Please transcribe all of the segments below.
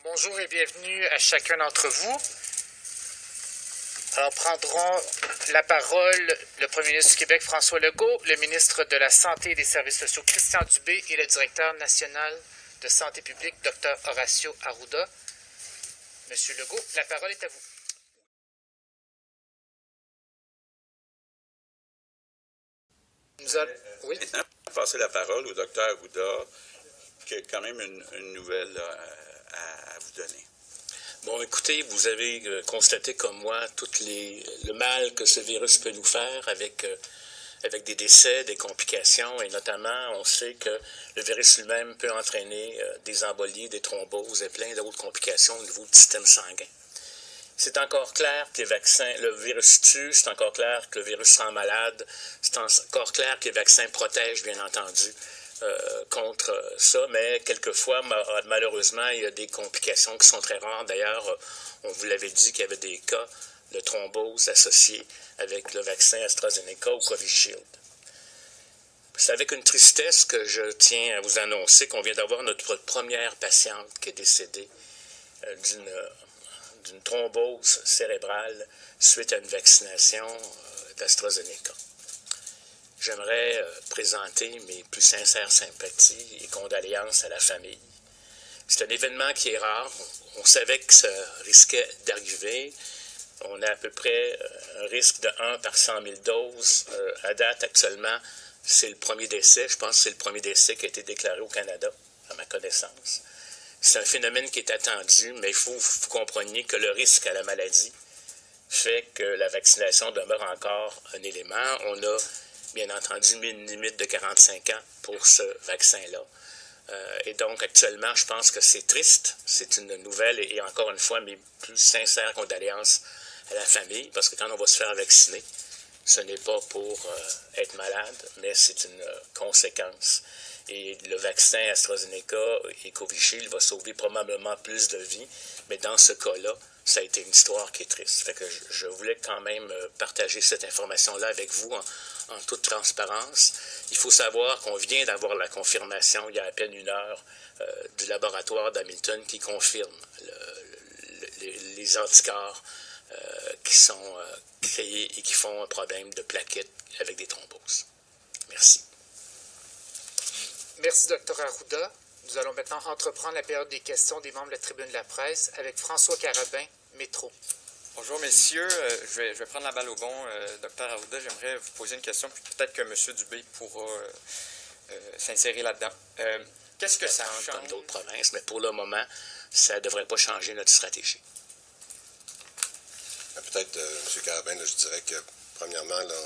Bonjour et bienvenue à chacun d'entre vous. Alors, prendront la parole le premier ministre du Québec, François Legault, le ministre de la Santé et des Services sociaux, Christian Dubé, et le directeur national de santé publique, Dr Horacio Arruda. Monsieur Legault, la parole est à vous. Oui. Passer la parole au Dr Arruda, qui a quand même une nouvelle à vous donner. Bon, écoutez, vous avez constaté comme moi tout le mal que ce virus peut nous faire avec des décès, des complications, et notamment, on sait que le virus lui-même peut entraîner des embolies, des thromboses et plein d'autres complications au niveau du système sanguin. C'est encore clair que les vaccins, le virus tue, c'est encore clair que le virus rend malade, c'est encore clair que les vaccins protègent, bien entendu, contre ça, mais quelquefois, malheureusement, il y a des complications qui sont très rares. D'ailleurs, on vous l'avait dit qu'il y avait des cas de thrombose associés avec le vaccin AstraZeneca ou Covishield. C'est avec une tristesse que je tiens à vous annoncer qu'on vient d'avoir notre première patiente qui est décédée d'une thrombose cérébrale suite à une vaccination d'AstraZeneca. J'aimerais présenter mes plus sincères sympathies et condoléances à la famille. C'est un événement qui est rare. On savait que ça risquait d'arriver. On a à peu près un risque de 1 par 100 000 doses. À date, actuellement, c'est le premier décès. Je pense que c'est le premier décès qui a été déclaré au Canada, à ma connaissance. C'est un phénomène qui est attendu, mais il faut que vous compreniez que le risque à la maladie fait que la vaccination demeure encore un élément. On a bien entendu une limite de 45 ans pour ce vaccin-là. Et donc, actuellement, je pense que c'est triste. C'est une nouvelle et encore une fois, mes plus sincères condoléances à la famille, parce que quand on va se faire vacciner, ce n'est pas pour être malade, mais c'est une conséquence. Et le vaccin AstraZeneca et Covishield va sauver probablement plus de vies, mais dans ce cas-là, ça a été une histoire qui est triste. Fait que je voulais quand même partager cette information-là avec vous en toute transparence. Il faut savoir qu'on vient d'avoir la confirmation, il y a à peine une heure, du laboratoire d'Hamilton qui confirme les anticorps qui sont créés et qui font un problème de plaquettes avec des thromboses. Merci. Merci, Dr Arruda. Nous allons maintenant entreprendre la période des questions des membres de la tribune de la presse avec François Carabin, Métro. Bonjour, messieurs. Je vais prendre la balle au bon. Dr Arruda, j'aimerais vous poser une question, puis peut-être que M. Dubé pourra s'insérer là-dedans. Qu'est-ce que ça change? Comme d'autres provinces, mais pour le moment, ça ne devrait pas changer notre stratégie. Peut-être, M. Carabin, là, je dirais que, premièrement, là,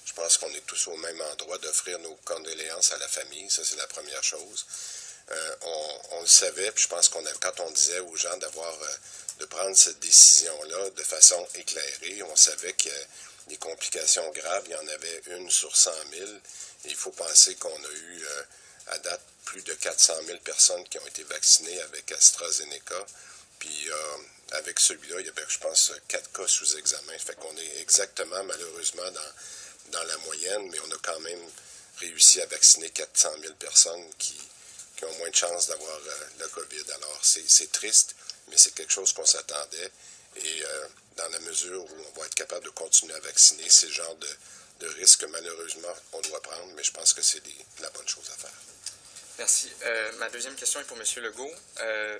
je pense qu'on est tous au même endroit d'offrir nos condoléances à la famille. Ça, c'est la première chose. On le savait, puis je pense quand on disait aux gens de prendre cette décision-là de façon éclairée, on savait que les complications graves, il y en avait 1 sur 100 000. Et il faut penser qu'on a eu, à date, plus de 400 000 personnes qui ont été vaccinées avec AstraZeneca. Puis avec celui-là, il y avait, je pense, 4 cas sous examen. Fait qu'on est exactement, malheureusement, dans la moyenne, mais on a quand même réussi à vacciner 400 000 personnes qui ont moins de chances d'avoir le COVID. Alors, c'est triste, mais c'est quelque chose qu'on s'attendait. Et dans la mesure où on va être capable de continuer à vacciner, c'est le genre de risque que malheureusement on doit prendre, mais je pense que c'est la bonne chose à faire. Merci. Ma deuxième question est pour M. Legault.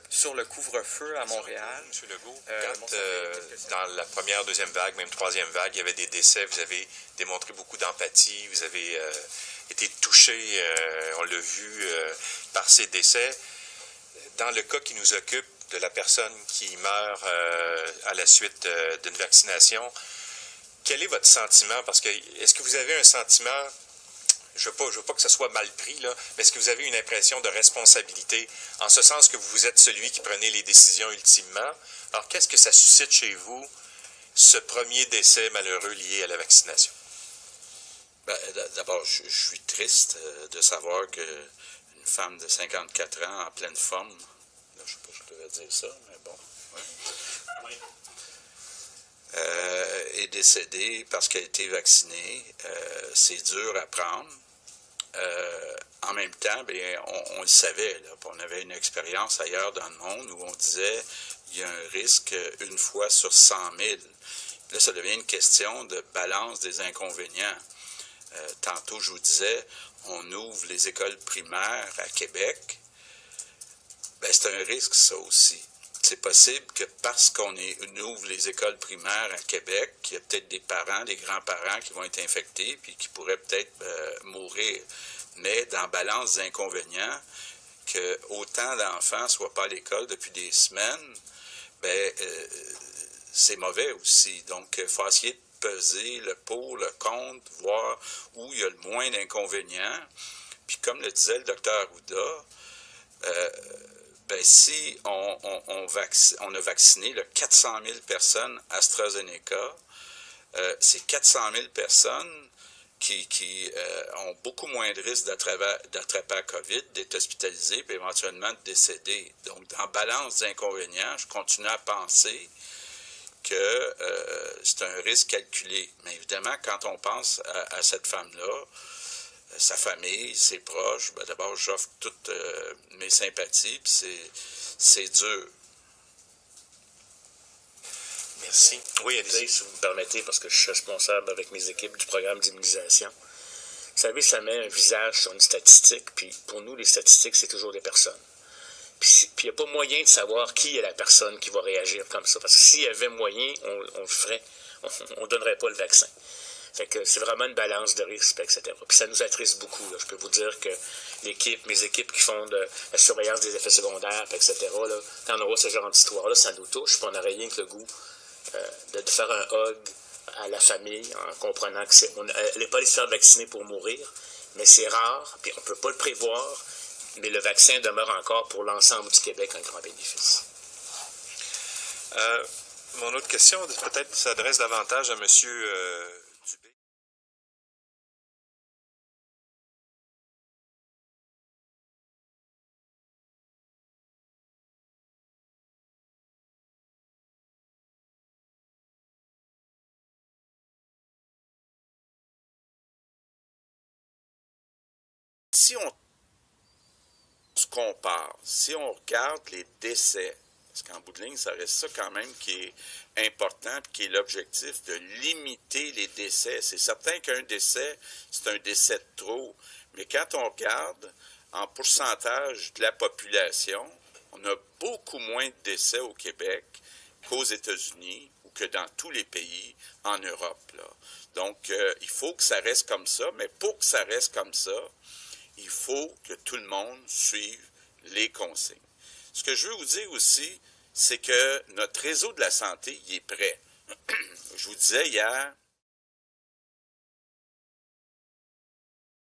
Sur le couvre-feu à Montréal. M. Legault, dans la première, deuxième vague, même troisième vague, il y avait des décès. Vous avez démontré beaucoup d'empathie. Vous avez été touché, on l'a vu, par ces décès. Dans le cas qui nous occupe de la personne qui meurt à la suite d'une vaccination, quel est votre sentiment? Parce que est-ce que vous avez un sentiment... Je veux pas que ce soit mal pris, là, mais est-ce que vous avez une impression de responsabilité, en ce sens que vous êtes celui qui prenait les décisions ultimement? Alors, qu'est-ce que ça suscite chez vous, ce premier décès malheureux lié à la vaccination? D'abord, je suis triste de savoir qu'une femme de 54 ans, en pleine forme, là, je ne sais pas si je devais dire ça, mais bon, ouais. Est décédée parce qu'elle a été vaccinée. C'est dur à prendre. en même temps, bien, on le savait. Là, on avait une expérience ailleurs dans le monde où on disait il y a un risque une fois sur 100 000. Là, ça devient une question de balance des inconvénients. Tantôt, je vous disais, on ouvre les écoles primaires à Québec. Bien, c'est un risque, ça aussi. C'est possible que parce qu'on ouvre les écoles primaires à Québec, il y a peut-être des parents, des grands-parents qui vont être infectés puis qui pourraient peut-être mourir. Mais dans balance des inconvénients, que autant d'enfants ne soient pas à l'école depuis des semaines, bien, c'est mauvais aussi. Donc, il faut essayer de peser le pour, le contre, voir où il y a le moins d'inconvénients. Puis, comme le disait le docteur Arruda, ben, si on a vacciné 400 000 personnes AstraZeneca, c'est 400 000 personnes qui ont beaucoup moins de risques d'attraper la COVID, d'être hospitalisés, puis éventuellement de décéder. Donc, dans balance d'inconvénients, je continue à penser que c'est un risque calculé. Mais évidemment, quand on pense à cette femme-là, sa famille, ses proches, ben d'abord, j'offre toutes mes sympathies, puis c'est dur. Merci. Oui, allez-y. Si vous me permettez, parce que je suis responsable avec mes équipes du programme d'immunisation. Vous savez, ça met un visage sur une statistique, puis pour nous, les statistiques, c'est toujours des personnes. Puis il n'y a pas moyen de savoir qui est la personne qui va réagir comme ça, parce que s'il y avait moyen, on le ferait, on ne donnerait pas le vaccin. Fait que c'est vraiment une balance de risque, etc. Puis ça nous attriste beaucoup. Là. Je peux vous dire que mes équipes qui font de la surveillance des effets secondaires, etc., là, quand on voit ce genre d'histoire-là, ça nous touche, puis on n'a rien que le goût de faire un hug à la famille en comprenant que elle n'est pas allée se faire vacciner pour mourir, mais c'est rare, puis on ne peut pas le prévoir, mais le vaccin demeure encore pour l'ensemble du Québec un grand bénéfice. Mon autre question, peut-être, s'adresse davantage à M. Dubé. Si on se compare, si on regarde les décès, parce qu'en bout de ligne, ça reste ça quand même qui est important, puis qui est l'objectif de limiter les décès. C'est certain qu'un décès, c'est un décès de trop, mais quand on regarde en pourcentage de la population, on a beaucoup moins de décès au Québec qu'aux États-Unis ou que dans tous les pays en Europe, là. Donc, il faut que ça reste comme ça, mais pour que ça reste comme ça, il faut que tout le monde suive les consignes. Ce que je veux vous dire aussi, c'est que notre réseau de la santé, il est prêt. Je vous disais hier,